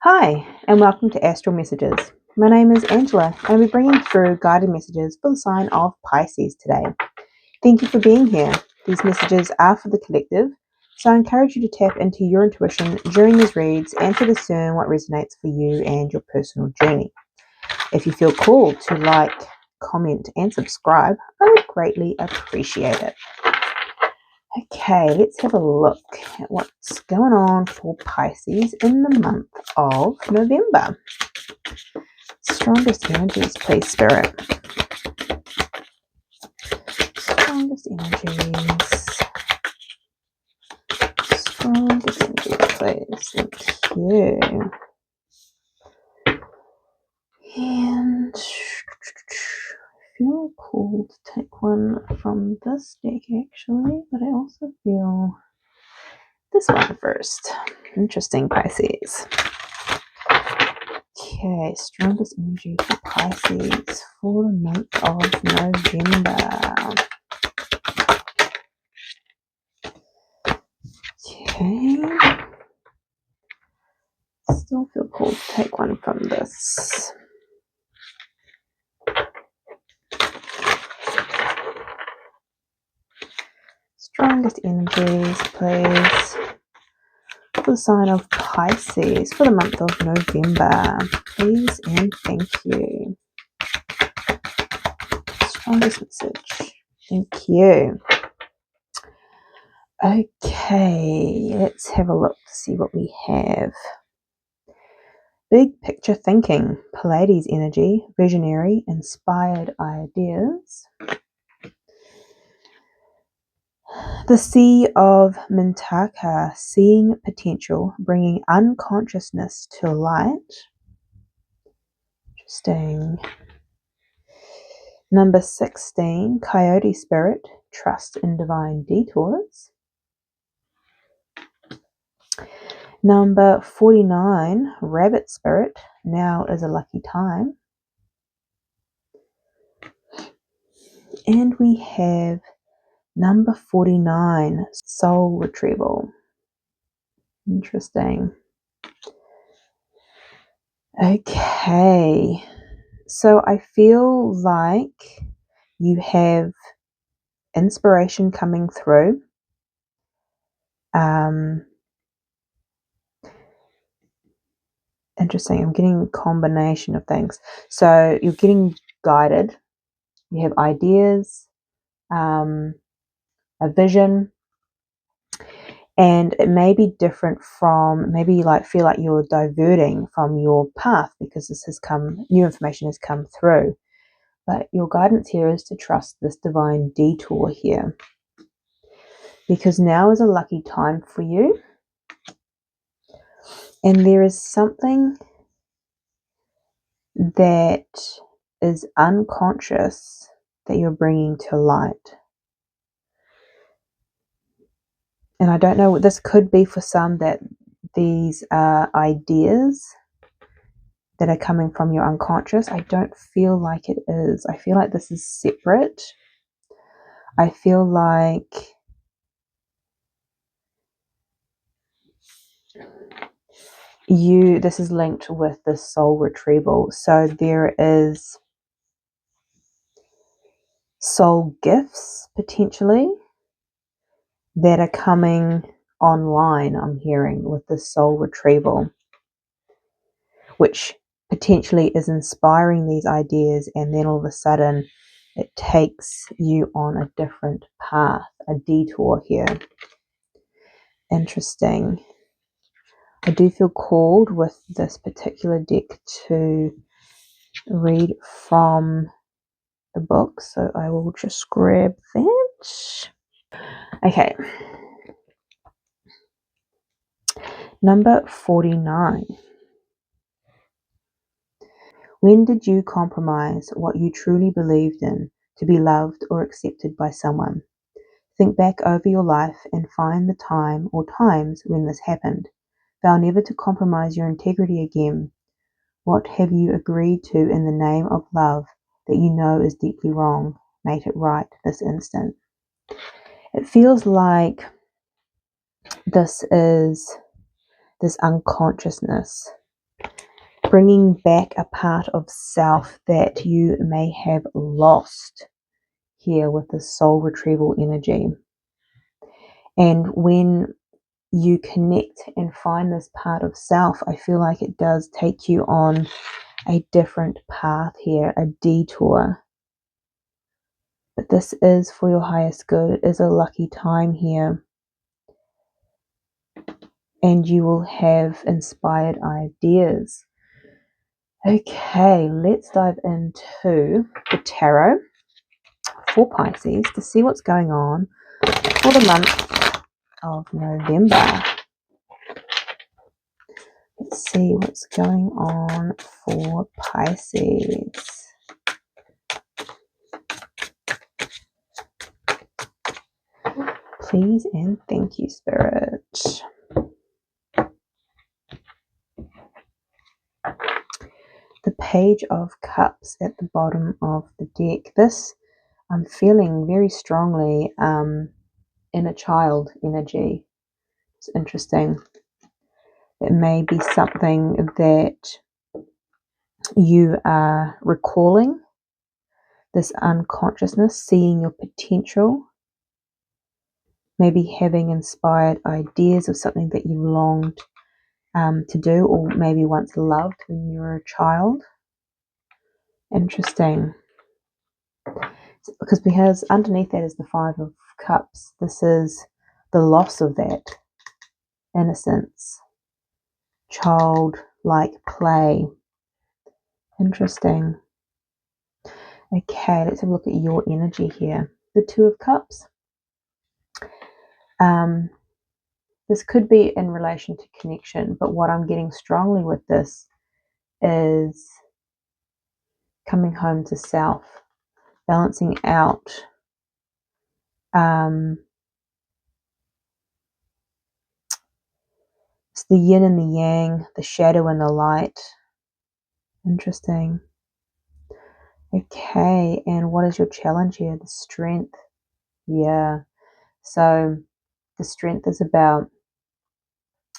Hi, and welcome to Astral Messages. My name is Angela, and I'll be bringing through guided messages for the sign of Pisces today. Thank you for being here. These messages are for the collective, so I encourage you to tap into your intuition during these reads and to discern what resonates for you and your personal journey. If you feel called to like, comment, and subscribe, I would greatly appreciate it. Okay, let's have a look at what's going on for Pisces in the month of November. Strongest energies, please, Spirit. Strongest energies. Strongest energies, please. Thank you. And I feel called to take one from this deck, actually, but I also feel this one first. Interesting, Pisces. Okay, strongest energy for Pisces for the month of November. Okay. Still feel called to take one from this. Strongest energies, please, for the sign of Pisces for the month of November. Please and thank you. Strongest message. Thank you. Okay, let's have a look to see what we have. Big picture thinking, Pleiades energy, visionary, inspired ideas. The Sea of Mintaka, seeing potential, bringing unconsciousness to light. Interesting. Number 16, Coyote Spirit, trust in divine detours. Number 49, Rabbit Spirit, now is a lucky time. And we have number 49, Soul Retrieval. Interesting. Okay, so I feel like you have inspiration coming through. Interesting. I'm getting a combination of things. So you're getting guided. You have ideas, a vision, and it may be different from, maybe you feel like you're diverting from your path because new information has come through. But your guidance here is to trust this divine detour here, because now is a lucky time for you. And there is something that is unconscious that you're bringing to light. And I don't know, this could be for some that these are ideas that are coming from your unconscious. I don't feel like it is. I feel like this is separate. I feel like this is linked with the soul retrieval. So there is soul gifts potentially that are coming online, I'm hearing, with the soul retrieval, which potentially is inspiring these ideas, and then all of a sudden it takes you on a different path, a detour here. Interesting. I do feel called with this particular deck to read from the book, so I will just grab that. Okay. Number 49. When did you compromise what you truly believed in to be loved or accepted by someone? Think back over your life and find the time or times when this happened. Vow never to compromise your integrity again. What have you agreed to in the name of love that you know is deeply wrong? Make it right this instant. It feels like this is this unconsciousness bringing back a part of self that you may have lost here with the soul retrieval energy. And when you connect and find this part of self, I feel like it does take you on a different path here, a detour. But this is for your highest good. It is a lucky time here. And you will have inspired ideas. Okay, let's dive into the tarot for Pisces to see what's going on for the month of November. Let's see what's going on for Pisces. Please and thank you, Spirit. The Page of Cups at the bottom of the deck. This, I'm feeling very strongly inner child energy. It's interesting. It may be something that you are recalling, this unconsciousness, seeing your potential, maybe having inspired ideas of something that you longed to do, or maybe once loved when you were a child. Interesting. Because underneath that is the Five of Cups. This is the loss of that innocence, childlike play. Interesting. Okay, let's have a look at your energy here. The Two of Cups. This could be in relation to connection, but what I'm getting strongly with this is coming home to self, balancing out it's the yin and the yang, the shadow and the light. Interesting. Okay, and what is your challenge here? The strength. Yeah, so the strength is about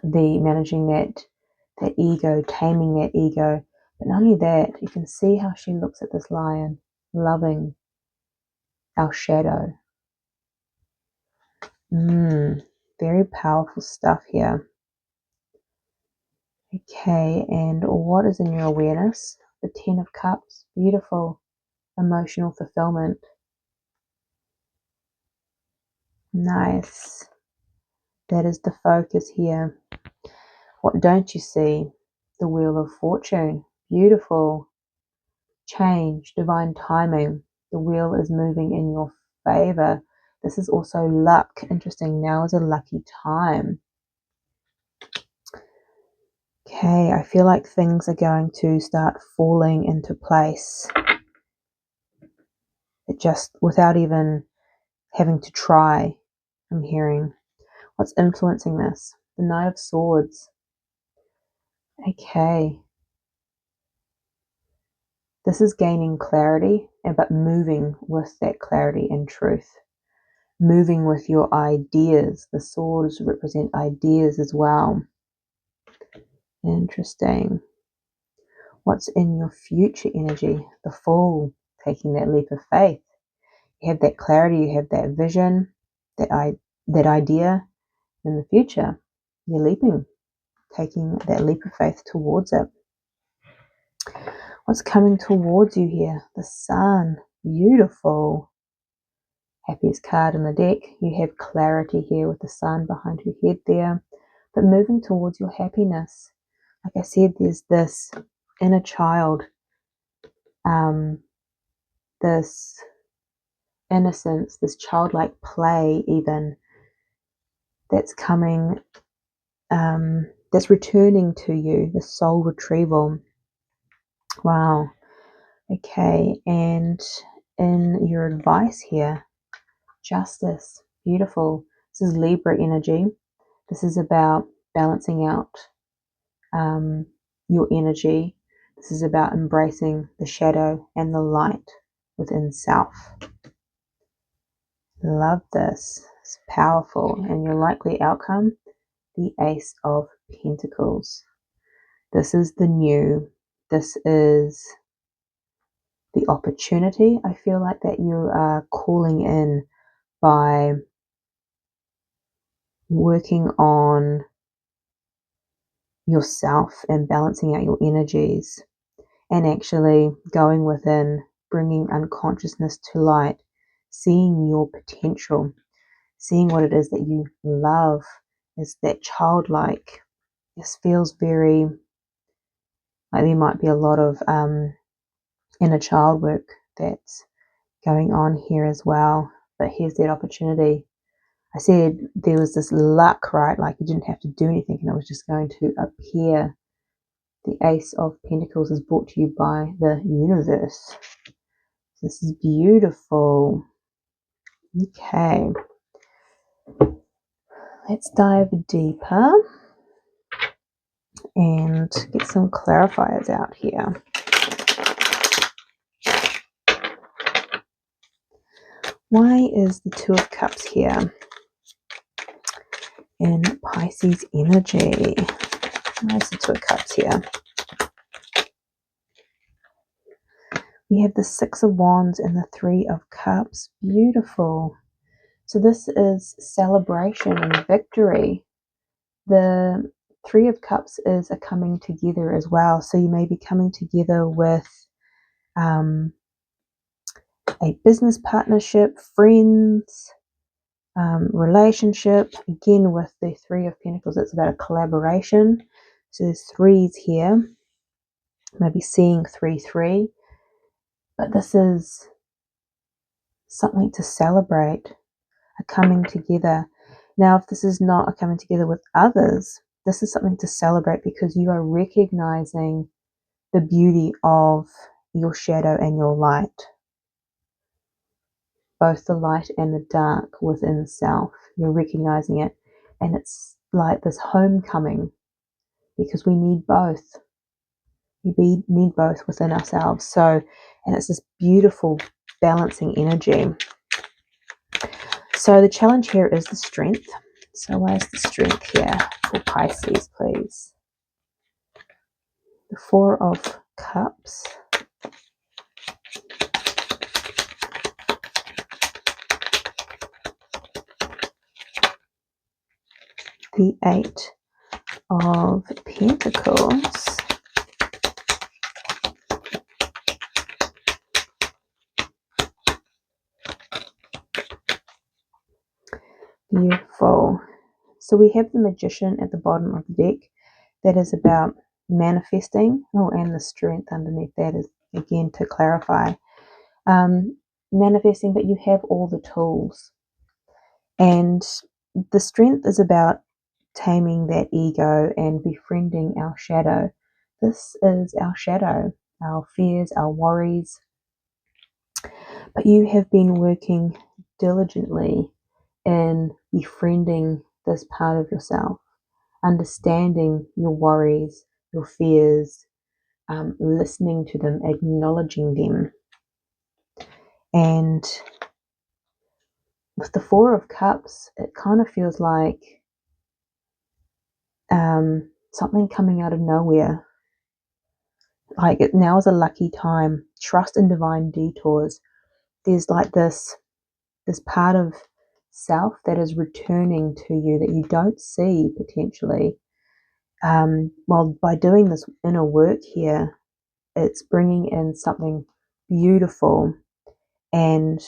the managing that ego, taming that ego. But not only that, you can see how she looks at this lion, loving our shadow. Very powerful stuff here. Okay, and what is in your awareness? The Ten of Cups. Beautiful emotional fulfillment. Nice. That is the focus here. What don't you see? The Wheel of Fortune. Beautiful. Change, divine timing. The wheel is moving in your favor. This is also luck. Interesting. Now is a lucky time. Okay, I feel like things are going to start falling into place. It just, without even having to try, I'm hearing. What's influencing this? The Knight of Swords. Okay. This is gaining clarity, but moving with that clarity and truth. Moving with your ideas. The swords represent ideas as well. Interesting. What's in your future energy? The Fool, taking that leap of faith. You have that clarity, you have that vision, that idea in the future. You're leaping, taking that leap of faith towards it. What's coming towards you here? The Sun. Beautiful. Happiest card in the deck. You have clarity here with the Sun behind your head there, but moving towards your happiness. Like I said, there's this inner child, this innocence, this childlike play even, that's coming, that's returning to you, the soul retrieval. Wow. Okay, and in your advice here, justice. Beautiful. This is Libra energy. This is about balancing out your energy. This is about embracing the shadow and the light within self. Love this. It's powerful. And your likely outcome, the Ace of Pentacles. This is the new. this is the opportunity, I feel like, that you are calling in by working on yourself and balancing out your energies and actually going within, bringing unconsciousness to light, seeing your potential, seeing what it is that you love, is that childlike. This feels very like there might be a lot of inner child work that's going on here as well. But here's that opportunity. I said there was this luck, right? Like you didn't have to do anything and it was just going to appear. The Ace of Pentacles is brought to you by the universe. This is beautiful. Okay. Let's dive deeper and get some clarifiers out here. Why is the Two of Cups here in Pisces energy? Why is the Two of Cups here? We have the Six of Wands and the Three of Cups. Beautiful. So this is celebration and victory. The Three of Cups is a coming together as well. So you may be coming together with a business partnership, friends, relationship. Again, with the Three of Pentacles, it's about a collaboration. So there's threes here. Maybe seeing 3-3. But this is something to celebrate, a coming together. Now, if this is not a coming together with others, this is something to celebrate because you are recognizing the beauty of your shadow and your light. Both the light and the dark within self. You're recognizing it. And it's like this homecoming because we need both. We need both within ourselves. So, and it's this beautiful balancing energy. So the challenge here is the strength. So where's the strength here for Pisces, please? The Four of Cups. The Eight of Pentacles. Beautiful. So we have the Magician at the bottom of the deck. That is about manifesting. Oh, and the strength underneath that is, again, to clarify. Manifesting, but you have all the tools. And the strength is about taming that ego and befriending our shadow. This is our shadow, our fears, our worries. But you have been working diligently in befriending this part of yourself, understanding your worries, your fears, listening to them, acknowledging them. And with the Four of Cups, it kind of feels like something coming out of nowhere. Like now is a lucky time. Trust in divine detours. There's like this part of self that is returning to you that you don't see potentially. Well, by doing this inner work here, it's bringing in something beautiful. And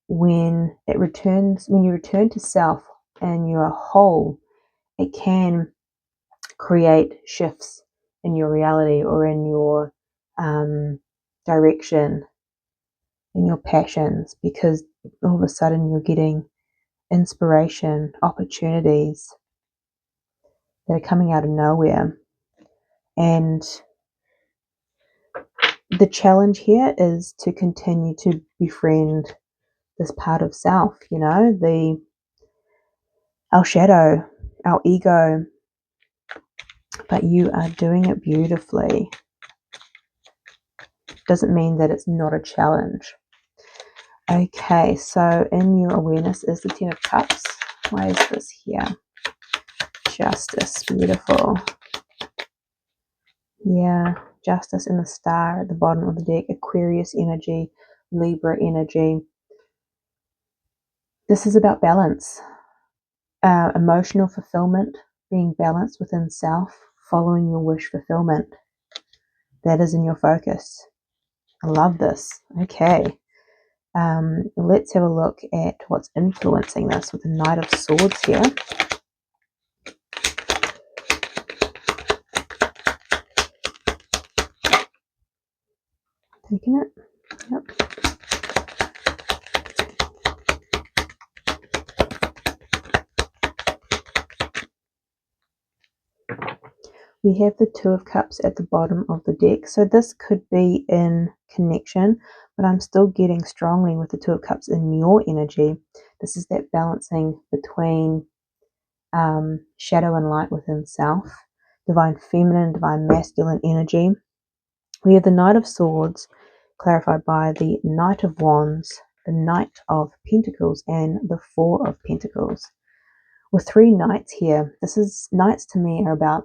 when you return to self and you are whole, it can create shifts in your reality or in your direction, in your passions, because all of a sudden you're getting inspiration, opportunities that are coming out of nowhere. And the challenge here is to continue to befriend this part of self, our shadow, our ego, but you are doing it beautifully. Doesn't mean that it's not a challenge. Okay, so in your awareness is the Ten of Cups. Why is this here? Justice, beautiful. Yeah, Justice and the Star at the bottom of the deck, Aquarius energy, Libra energy. This is about balance, emotional fulfillment, being balanced within self, following your wish fulfillment. That is in your focus. I love this. Okay. Let's have a look at what's influencing this with the Knight of Swords here. Taking it. Yep. We have the Two of Cups at the bottom of the deck. So this could be in connection, but I'm still getting strongly with the Two of Cups in your energy. This is that balancing between shadow and light within self, divine feminine, divine masculine energy. We have the Knight of Swords clarified by the Knight of Wands, the Knight of Pentacles, and the Four of Pentacles. With three knights here, knights to me are about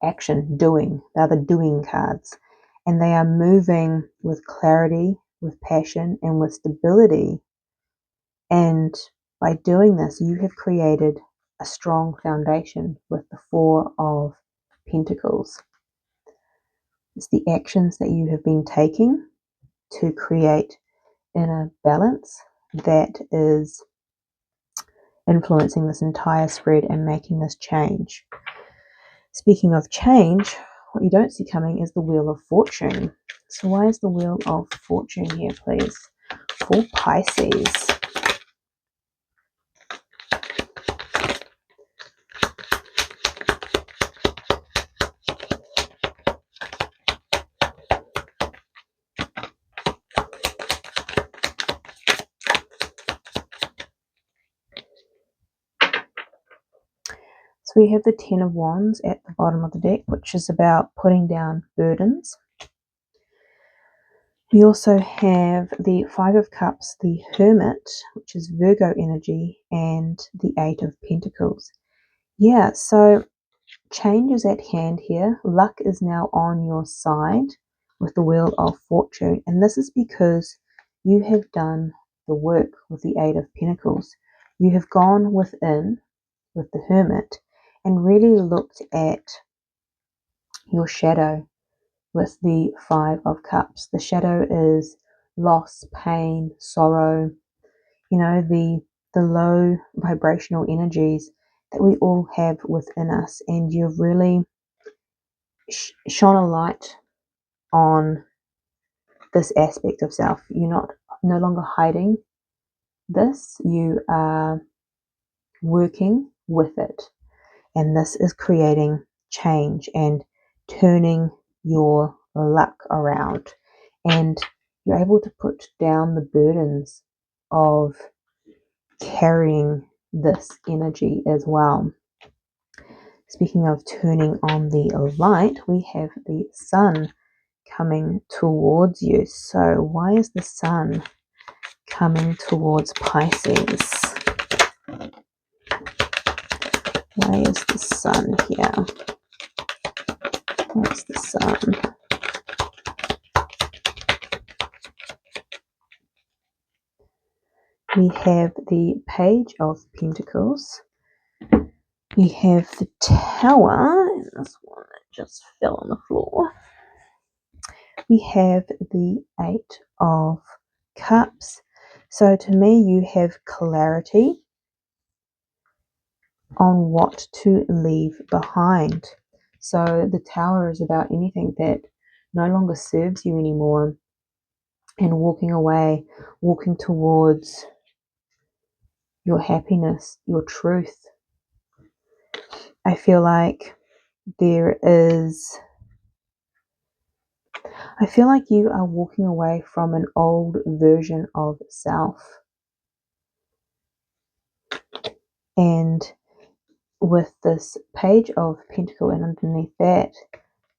action, doing. They're the doing cards, and they are moving with clarity, with passion, and with stability. And by doing this, you have created a strong foundation with the Four of Pentacles. It's the actions that you have been taking to create inner balance that is influencing this entire spread and making this change. Speaking of change, what you don't see coming is the Wheel of Fortune. So why is the Wheel of Fortune here, please? For Pisces. So we have the Ten of Wands at the bottom of the deck, which is about putting down burdens. We also have the Five of Cups, the Hermit, which is Virgo energy, and the Eight of Pentacles. Yeah, so change is at hand here. Luck is now on your side with the Wheel of Fortune, and this is because you have done the work with the Eight of Pentacles. You have gone within with the Hermit and really looked at your shadow with the Five of Cups. The shadow is loss, pain, sorrow, the low vibrational energies that we all have within us, and you've really shone a light on this aspect of self. You're no longer hiding this, you are working with it, and this is creating change and turning your luck around, and you're able to put down the burdens of carrying this energy as well. Speaking of turning on the light, we have the Sun coming towards you. So why is the Sun coming towards Pisces? Why is the Sun here? Where's the Sun? We have the Page of Pentacles. We have the Tower, and this one that just fell on the floor. We have the Eight of Cups. So to me, you have clarity on what to leave behind. So the Tower is about anything that no longer serves you anymore, and walking away, walking towards your happiness, your truth. I feel like you are walking away from an old version of self. And with this Page of Pentacle and underneath that,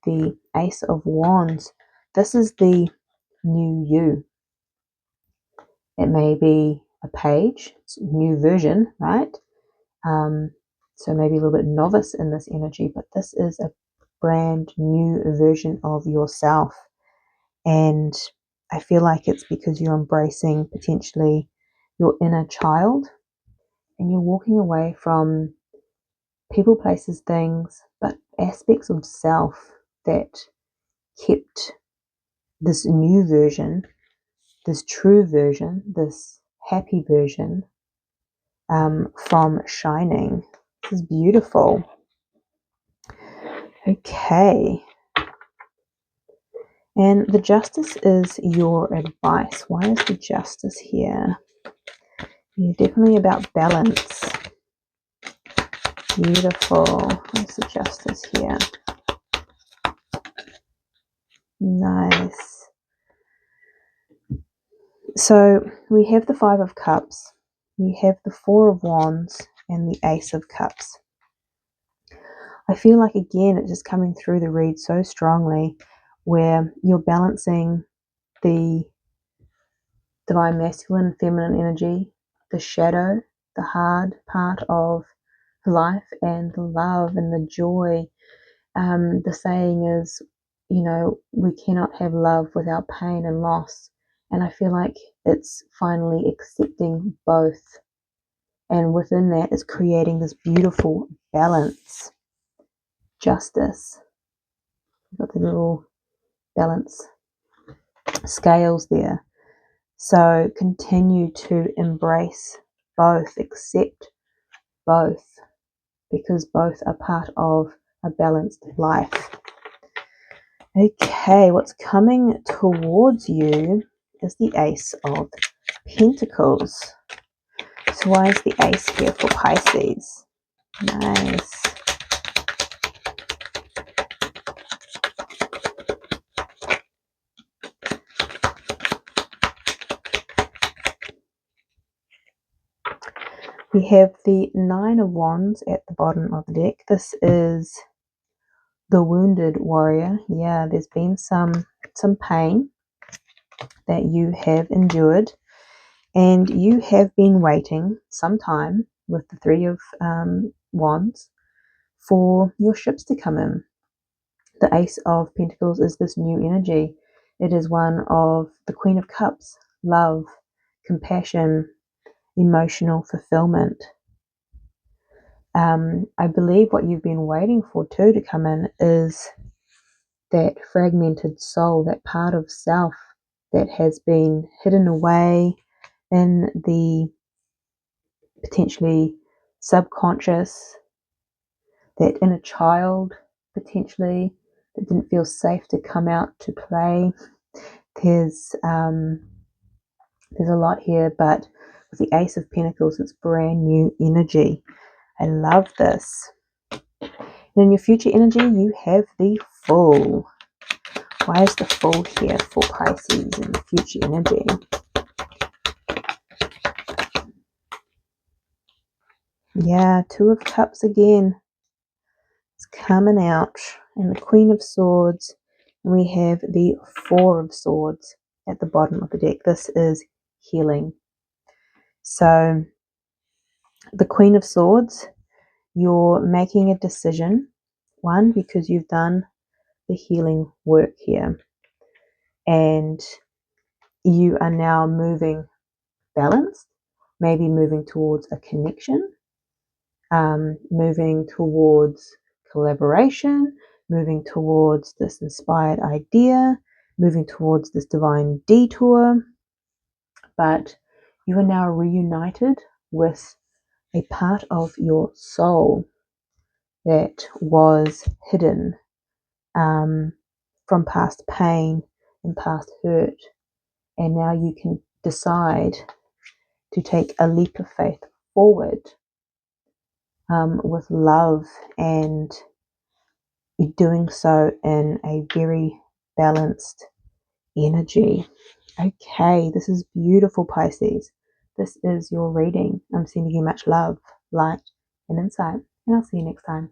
the Ace of Wands, this is the new you. It may be a page, it's a new version, right? So maybe a little bit novice in this energy, but this is a brand new version of yourself. And I feel like it's because you're embracing potentially your inner child, and you're walking away from people, places, things, but aspects of self that kept this new version, this true version, this happy version from shining. This is beautiful. Okay. And the justice is your advice. Why is the justice here? You're definitely about balance. Beautiful. What's the justice here? Nice. So we have the Five of Cups, we have the Four of Wands, and the Ace of Cups. I feel like, again, it's just coming through the read so strongly, where you're balancing the divine masculine and feminine energy, the shadow, the hard part of life, and the love and the joy. The saying is, we cannot have love without pain and loss. And I feel like it's finally accepting both. And within that is creating this beautiful balance. Justice. Got the little balance scales there. So continue to embrace both, accept both, because both are part of a balanced life. Okay, what's coming towards you is the Ace of Pentacles. So why is the Ace here for Pisces? Nice. We have the Nine of Wands at the bottom of the deck. This is the wounded warrior. Yeah, there's been some pain that you have endured, and you have been waiting some time with the Three of Wands for your ships to come in. The Ace of Pentacles is this new energy. It is one of the Queen of Cups, love, compassion, emotional fulfillment. I believe what you've been waiting for too to come in is that fragmented soul, that part of self that has been hidden away in the potentially subconscious, that inner child potentially that didn't feel safe to come out to play. There's a lot here, but with the Ace of Pentacles, it's brand new energy. I love this. And in your future energy, you have the Fool. Why is the Fool here for Pisces in the future energy? Yeah, Two of Cups again. It's coming out. And the Queen of Swords. And we have the Four of Swords at the bottom of the deck. This is healing. So, the Queen of Swords, you're making a decision. One, because you've done the healing work here. And you are now moving balanced, maybe moving towards a connection, moving towards collaboration, moving towards this inspired idea, moving towards this divine detour. But you are now reunited with a part of your soul that was hidden from past pain and past hurt. And now you can decide to take a leap of faith forward with love, and you're doing so in a very balanced energy. Okay, this is beautiful, Pisces. This is your reading. I'm sending you much love, light, and insight, and I'll see you next time.